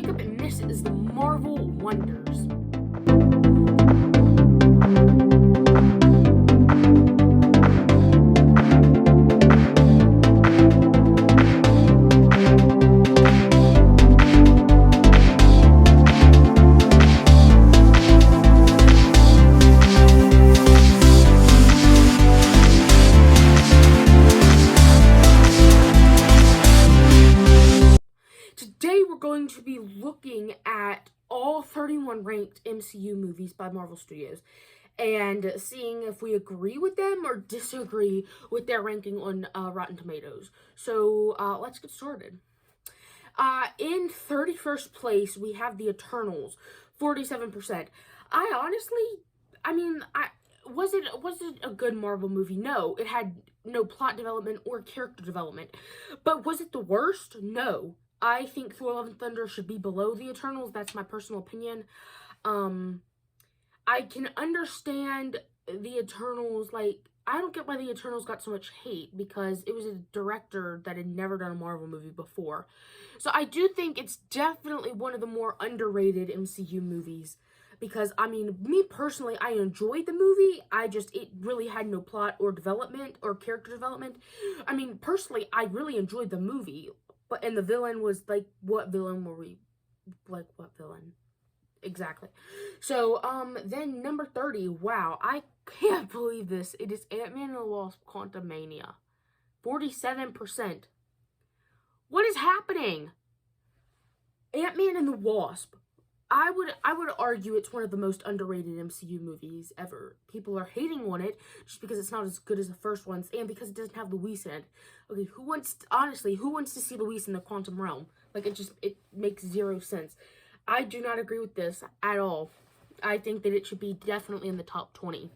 Jacob, and this is the Marvel Wonders. Today we're going to be looking at all 31 ranked MCU movies by Marvel Studios and seeing if we agree with them or disagree with their ranking on Rotten Tomatoes. So let's get started. In 31st place, we have The Eternals, 47%. Was it a good Marvel movie? No, it had no plot development or character development. But was it the worst? No. I think Thor: Love and Thunder should be below The Eternals. That's my personal opinion. I can understand The Eternals, I don't get why The Eternals got so much hate, because it was a director that had never done a Marvel movie before. So I do think it's definitely one of the more underrated MCU movies, because, me personally, I enjoyed the movie. It really had no plot or development or character development. Personally, I really enjoyed the movie. And the villain was, what villain were we? What villain? Exactly. So, then number 30. Wow, I can't believe this. It is Ant-Man and the Wasp: Quantumania. 47%. What is happening? Ant-Man and the Wasp. I would argue it's one of the most underrated MCU movies ever. People are hating on it just because it's not as good as the first ones and because it doesn't have Luis in it. Okay, who wants to see Luis in the quantum realm? It makes zero sense. I do not agree with this at all. I think that it should be definitely in the top 20.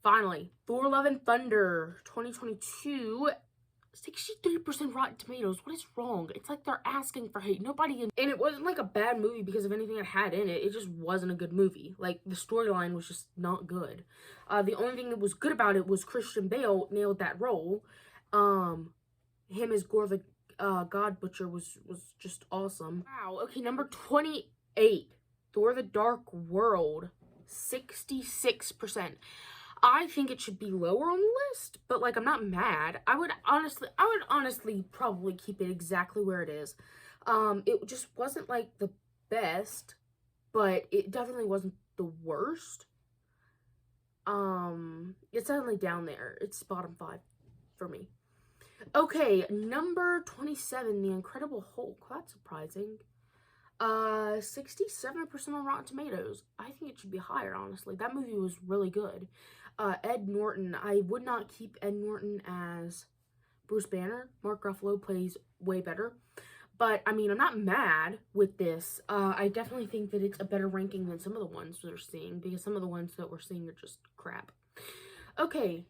Finally, Thor: Love and Thunder, 2022. 63% Rotten Tomatoes. What is wrong? It's like they're asking for hate. And it wasn't like a bad movie because of anything it had in it. It just wasn't a good movie. The storyline was just not good. The only thing that was good about it was Christian Bale nailed that role. Him as Gore the God Butcher was just awesome. Wow. Okay, number 28. Thor: The Dark World, 66%. I think it should be lower on the list, but I'm not mad. I would honestly probably keep it exactly where it is. It just wasn't the best, but it definitely wasn't the worst. It's definitely down there. It's bottom 5 for me. Okay, number 27, The Incredible Hulk. That's surprising. 67% on Rotten Tomatoes. I think it should be higher, honestly. That movie was really good. Ed Norton. I would not keep Ed Norton as Bruce Banner. Mark Ruffalo plays way better. But, I'm not mad with this. I definitely think that it's a better ranking than some of the ones we're seeing, because some of the ones that we're seeing are just crap. Okay,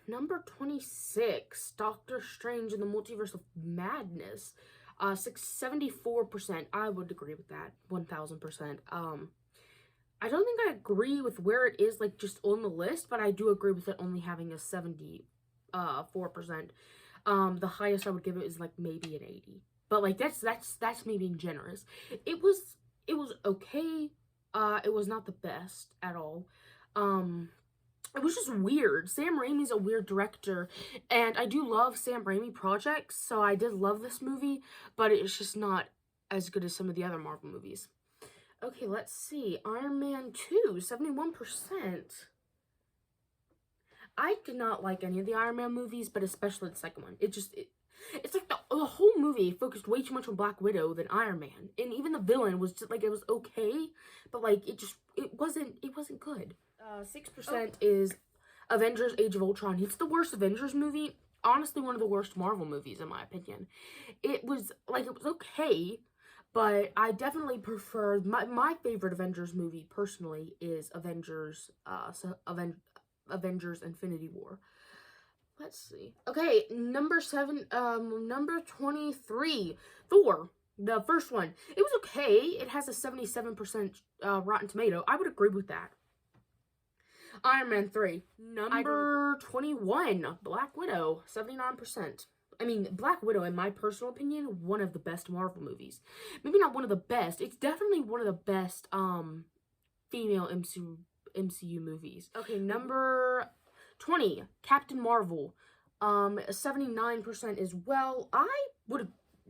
number 26, Doctor Strange in the Multiverse of Madness. 74%. I would agree with that. 1000%. I don't think I agree with where it is, just on the list, but I do agree with it only having a 74%. The highest I would give it is, maybe an 80. But, that's me being generous. It was okay. It was not the best at all. It was just weird. Sam Raimi's a weird director, and I do love Sam Raimi projects, so I did love this movie, but it's just not as good as some of the other Marvel movies. Okay, let's see. Iron Man 2, 71%. I did not like any of the Iron Man movies, but especially the second one. It's like the whole movie focused way too much on Black Widow than Iron Man. And even the villain was just, it was okay, but, it wasn't good. 6% is Avengers: Age of Ultron. It's the worst Avengers movie. Honestly, one of the worst Marvel movies, in my opinion. It was okay, but I definitely prefer, my favorite Avengers movie, personally, is Avengers Infinity War. Let's see. Okay, number 23, Thor. The first one. It was okay. It has a 77% Rotten Tomato. I would agree with that. Iron Man 3. Number 21, Black Widow, 79%. I mean, Black Widow, in my personal opinion, one of the best Marvel movies. Maybe not one of the best. It's definitely one of the best female MCU movies. Okay, number 20, Captain Marvel. 79% as well. I would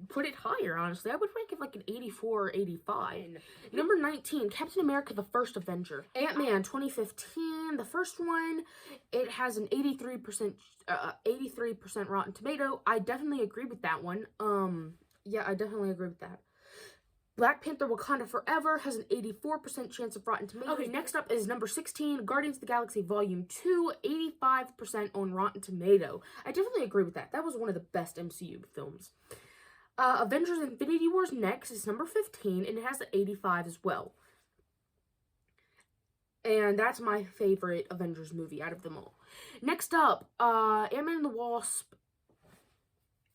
put it higher, honestly. I would rank it like an 84 or 85. Number 19, Captain America, the First Avenger. Ant-Man 2015, the first one. It has an 83% Rotten Tomato. I definitely agree with that one. Yeah, I definitely agree with that. Black Panther Wakanda Forever has an 84% chance of Rotten Tomatoes. Okay, next up is number 16, Guardians of the Galaxy Volume 2, 85% on Rotten Tomato. I definitely agree with that. That was one of the best MCU films. Avengers Infinity War's next is number 15, and it has an 85 as well. And that's my favorite Avengers movie out of them all. Next up, Ant-Man and the Wasp.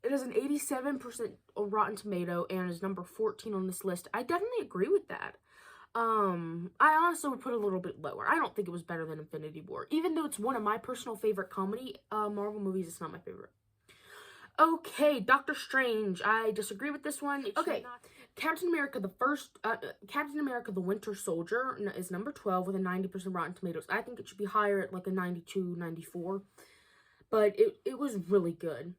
It has an 87% on Rotten Tomato and is number 14 on this list. I definitely agree with that. I also would put it a little bit lower. I don't think it was better than Infinity War. Even though it's one of my personal favorite comedy Marvel movies, it's not my favorite. Okay, Doctor Strange. I disagree with this one. Okay, Captain America the Winter Soldier is number 12 with a 90% Rotten Tomatoes. I think it should be higher at like a 92, 94. But it was really good.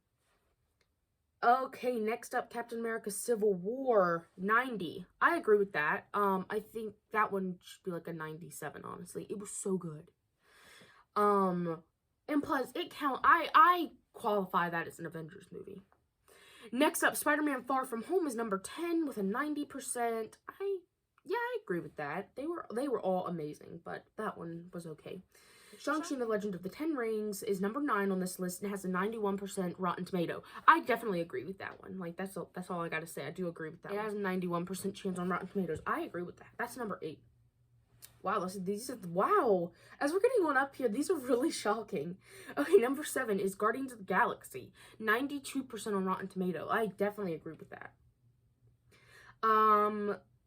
Okay, next up, Captain America Civil War, 90. I agree with that. I think that one should be like a 97, honestly. It was so good. And plus, I qualify that as an Avengers movie. Next up, Spider-Man Far From Home is number 10 with a 90%. Yeah, I agree with that. They were all amazing, but that one was okay. Shang-Chi and the Legend of the Ten Rings is number 9 on this list and has a 91% Rotten Tomato. I definitely agree with that one. Like, that's all I gotta say. I do agree with that. It has a 91% chance on Rotten Tomatoes. I agree with that. That's number 8. Wow, wow. As we're getting on up here, these are really shocking. Okay, number 7 is Guardians of the Galaxy. 92% on Rotten Tomato. I definitely agree with that.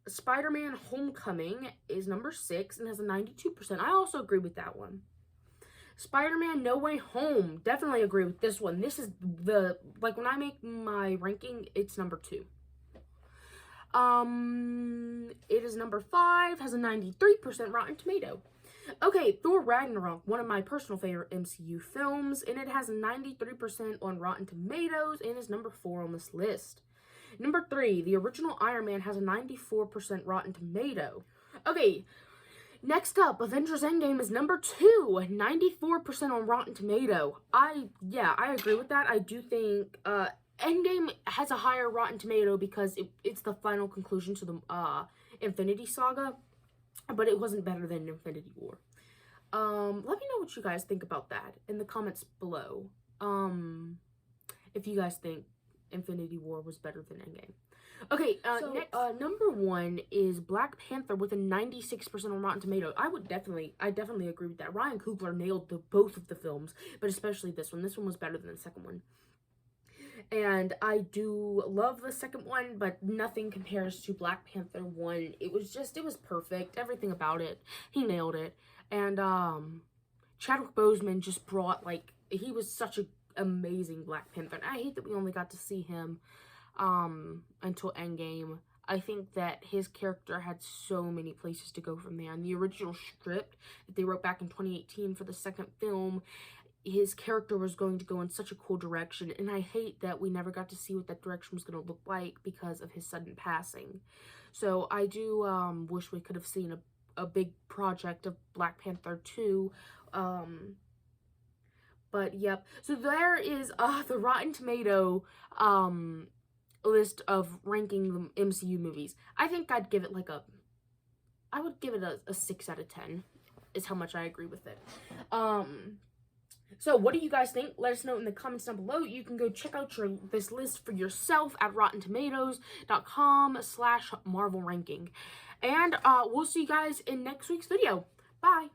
Spider-Man Homecoming is number 6 and has a 92%. I also agree with that one. Spider-Man No Way Home. Definitely agree with this one. This is like when I make my ranking, it's number 2. It is number 5, has a 93% Rotten Tomato. Okay, Thor Ragnarok, one of my personal favorite MCU films, and it has a 93% on Rotten Tomatoes and is number 4 on this list. Number 3, the original Iron Man has a 94% Rotten Tomato. Okay, next up, Avengers Endgame is number 2, 94% on Rotten Tomato. I agree with that. I do think, Endgame has a higher Rotten Tomato because it's the final conclusion to the Infinity Saga, but it wasn't better than Infinity War. Let me know what you guys think about that in the comments below. If you guys think Infinity War was better than Endgame. Okay, next, number 1 is Black Panther with a 96% on Rotten Tomato. I definitely agree with that. Ryan Coogler nailed both of the films, but especially this one. This one was better than the second one. And I do love the second one, but nothing compares to Black Panther 1. It was perfect. Everything about it. He nailed it. And, Chadwick Boseman just brought, like, he was such an amazing Black Panther. And I hate that we only got to see him, until Endgame. I think that his character had so many places to go from there. And the original script that they wrote back in 2018 for the second film, his character was going to go in such a cool direction, and I hate that we never got to see what that direction was going to look like because of his sudden passing. So I do wish we could have seen a big project of Black Panther 2. But yep. So there is the Rotten Tomato list of ranking the MCU movies. I think I'd give it like I would give it a 6 out of 10 is how much I agree with it. So what do you guys think? Let us know in the comments down below. You can go check out this list for yourself at RottenTomatoes.com/Marvel Ranking. And we'll see you guys in next week's video. Bye!